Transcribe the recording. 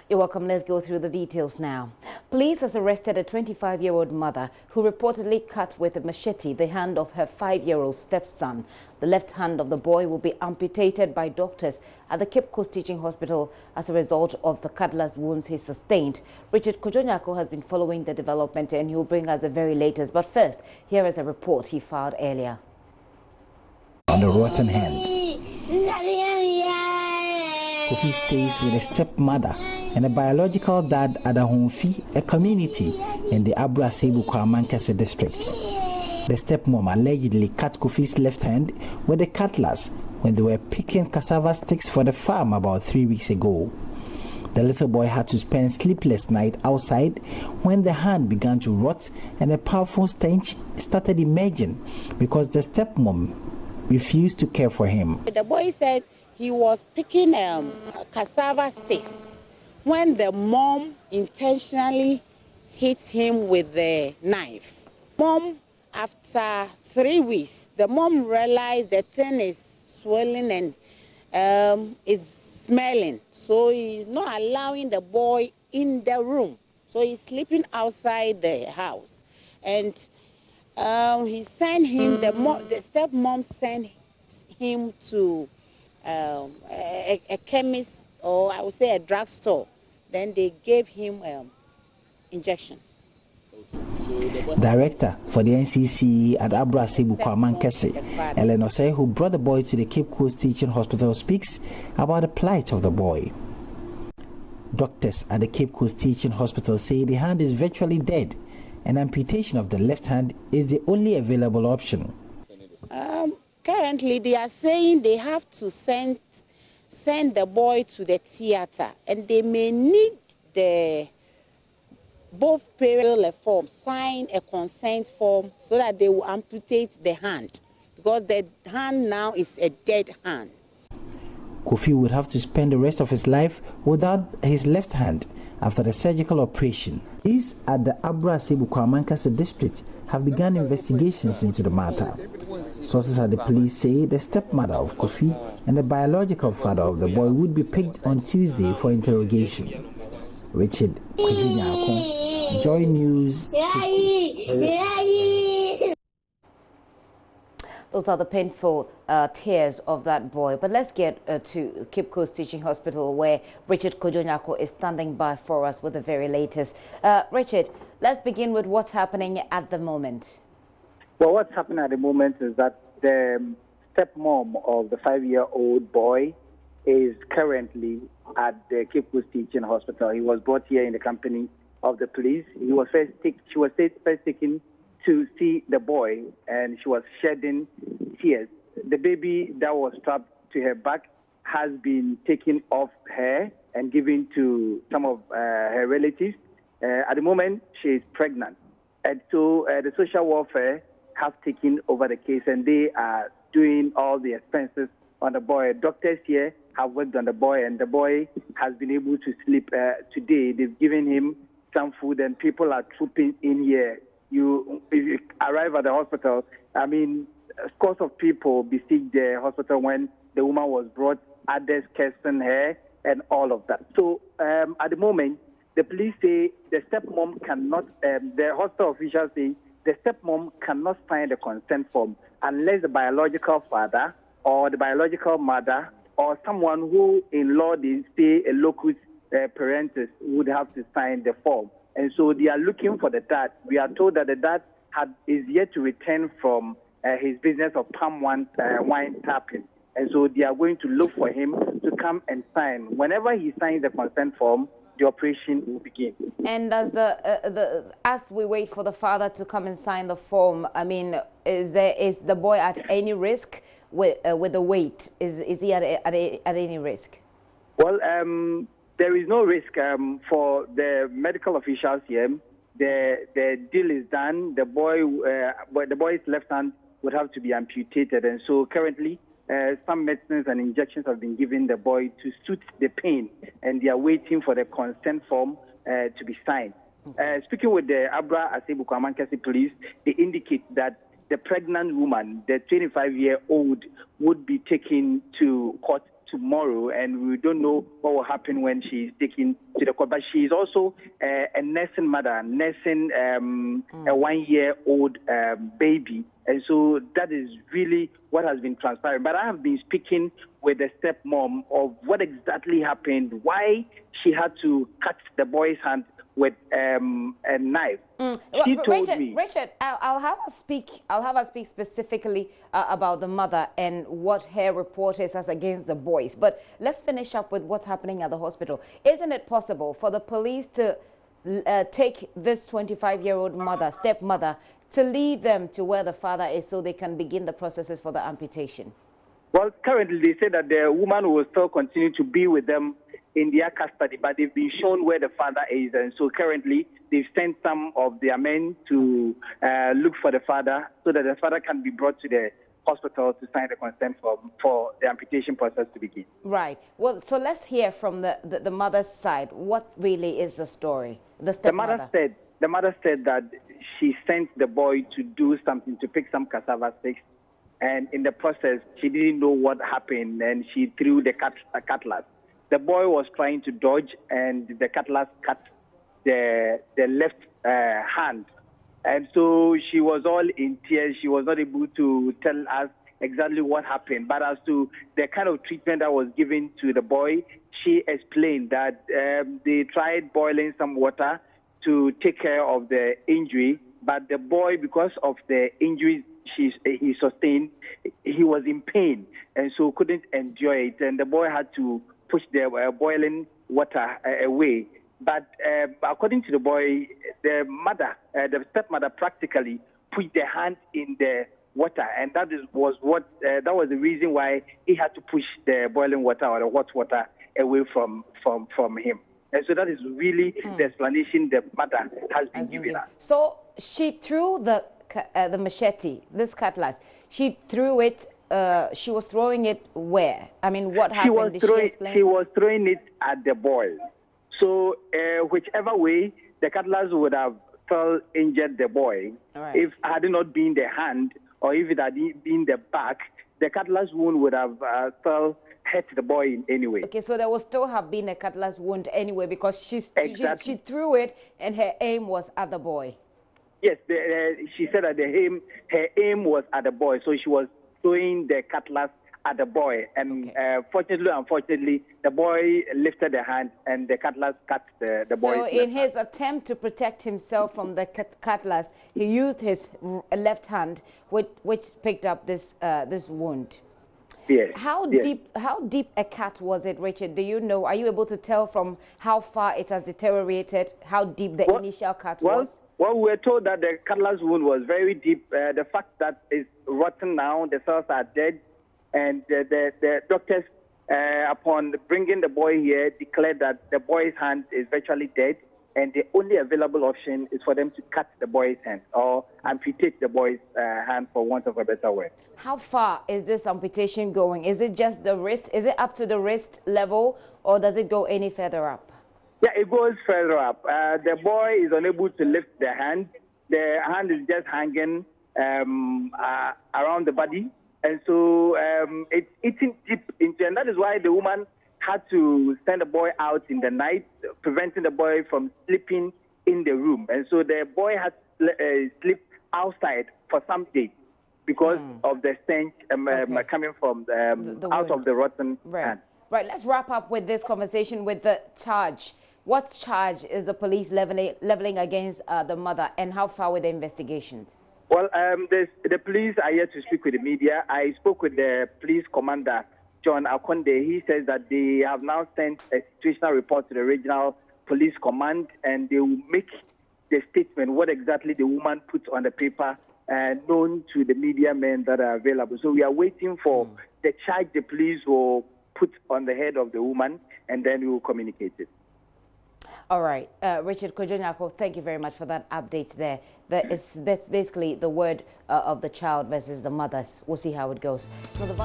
You're welcome. Let's go through the details now. Police has arrested a 25-year-old mother who reportedly cut with a machete the hand of her 5-year-old stepson. The left hand of the boy will be amputated by doctors at the Cape Coast Teaching Hospital as a result of the cutlass wounds he sustained. Richard Kojonyako has been following the development and he will bring us the very latest. But first, here is a report he filed earlier. On the rotten hand, Kofi stays with a stepmother and a biological dad at Ahomfi, a community in the Abra Sebu Kwamankese district. The stepmom allegedly cut Kofi's left hand with a cutlass when they were picking cassava sticks for the farm about 3 weeks ago. The little boy had to spend sleepless night outside when the hand began to rot and a powerful stench started emerging because the stepmom refused to care for him. The boy said he was picking cassava sticks when the mom intentionally hit him with the knife. Mom, after 3 weeks, the mom realized the thing is swelling and is smelling. So he's not allowing the boy in the room. So he's sleeping outside the house. And he sent him, the stepmom sent him to a chemist, or I would say a drugstore. Then they gave him injection. Director for the NCC at Abra Sebu Kwamankese, Eleanor Say, who brought the boy to the Cape Coast Teaching Hospital, speaks about the plight of the boy. Doctors at the Cape Coast Teaching Hospital say the hand is virtually dead and amputation of the left hand is the only available option. Currently, they are saying they have to send the boy to the theater, and they may need both parents sign a consent form so that they will amputate the hand, because the hand now is a dead hand. Kofi would have to spend the rest of his life without his left hand after the surgical operation. These at the Abra Sebu Kwamankese district have begun investigations into the matter. Sources at the police say the stepmother of Kofi and the biological father of the boy would be picked on Tuesday for interrogation. Richard Kojonyako, Joy News. Those are the painful tears of that boy. But let's get to Cape Coast Teaching Hospital, where Richard Kojonyako is standing by for us with the very latest. Richard, let's begin with what's happening at the moment. Well, what's happening at the moment is that the stepmom of the 5-year-old boy is currently at the Cape Coast Teaching Hospital. He was brought here in the company of the police. She was first taken to see the boy, and she was shedding tears. The baby that was strapped to her back has been taken off her and given to some of her relatives. At the moment, she is pregnant. And so the social welfare have taken over the case, and they are doing all the expenses on the boy. Doctors here have worked on the boy, and the boy has been able to sleep today. They've given him some food, and people are trooping in here. If you arrive at the hospital, I mean, scores of people besieged the hospital when the woman was brought, others cursing her, and all of that. So at the moment, the police say the stepmom cannot, the hospital officials say the stepmom cannot sign the consent form unless the biological father or the biological mother or someone who in law they say a locus parentis would have to sign the form. And so they are looking for the dad. We are told that the dad is yet to return from his business of palm wine tapping. And so they are going to look for him to come and sign. Whenever he signs the consent form, the operation will begin. And as we wait for the father to come and sign the form, I mean, is the boy at any risk with the weight? Is he at any risk? Well, there is no risk for the medical officials here. The deal is done. The boy's left hand would have to be amputated, and so currently some medicines and injections have been given the boy to soothe the pain, and they are waiting for the consent form to be signed. Speaking with the Abra Sebu Kwamankese police, they indicate that the pregnant woman, the 25-year-old, would be taken to court tomorrow, and we don't know what will happen when she's taken to the court. But she is also a nursing mother, nursing a 1-year-old baby. And so that is really what has been transparent. But I have been speaking with the stepmom of what exactly happened, why she had to cut the boy's hand with a knife. She told me. Richard, I'll have her speak. I'll have her speak specifically about the mother and what her report is as against the boys. But let's finish up with what's happening at the hospital. Isn't it possible for the police to take this 25-year-old mother, stepmother, to lead them to where the father is so they can begin the processes for the amputation? Well, currently they say that the woman will still continue to be with them in their custody, but they've been shown where the father is, and so currently they've sent some of their men to look for the father so that the father can be brought to the hospital to sign the consent form for the amputation process to begin. Right. Well, so let's hear from the mother's side. What really is the story? The stepmother. The mother said that she sent the boy to do something, to pick some cassava sticks, and in the process she didn't know what happened, and she threw the cutlass. The boy was trying to dodge, and the cutlass cut the left hand. And so she was all in tears. She was not able to tell us exactly what happened. But as to the kind of treatment that was given to the boy, she explained that they tried boiling some water to take care of the injury. But the boy, because of the injuries he sustained, he was in pain and so couldn't endure it. And the boy had to push the boiling water away. But according to the boy, the mother, the stepmother, practically put the hand in the water, and that was the reason why he had to push the boiling water or the hot water away from him. And so that is really the explanation the mother has been giving us. So she threw the machete, this cutlass. She threw it. She was throwing it where? I mean, what happened? Did she explain? She was throwing it at the boy. So whichever way, the cutlass would have injured the boy. Right. If it had not been the hand, or if it had been the back, the cutlass wound would have hurt the boy in any way. Okay, so there would still have been a cutlass wound anyway, because she threw it and her aim was at the boy. Yes, she said that her aim was at the boy, so she was throwing the cutlass at the boy, and unfortunately, the boy lifted the hand and the cutlass cut the boy's left hand. So in his attempt to protect himself from the cutlass, he used his left hand, which picked up this wound. Yes. How deep a cut was it, Richard? Do you know? Are you able to tell from how far it has deteriorated, how deep the initial cut was? Well, we're told that the cutlass wound was very deep. The fact that it's rotten now, the cells are dead, and the doctors, upon bringing the boy here, declared that the boy's hand is virtually dead, and the only available option is for them to cut the boy's hand or amputate the boy's hand, for want of a better word. How far is this amputation going? Is it just the wrist? Is it up to the wrist level, or does it go any further up? Yeah, it goes further up. The boy is unable to lift the hand. The hand is just hanging around the body. And so it's eating deep into, and that is why the woman had to send the boy out in the night, preventing the boy from sleeping in the room. And so the boy had to sleep outside for some days because of the stench coming from out of the rotten hand. Right, let's wrap up with this conversation with the charge. What charge is the police leveling against the mother, and how far with the investigations? Well, the police are here to speak with the media. I spoke with the police commander, John Akonde. He says that they have now sent a situational report to the regional police command, and they will make the statement, what exactly the woman puts on the paper, known to the media men that are available. So we are waiting for the charge the police will put on the head of the woman, and then we will communicate it. All right. Richard Kojonyako, thank you very much for that update there. That's basically the word of the child versus the mothers. We'll see how it goes. Now, the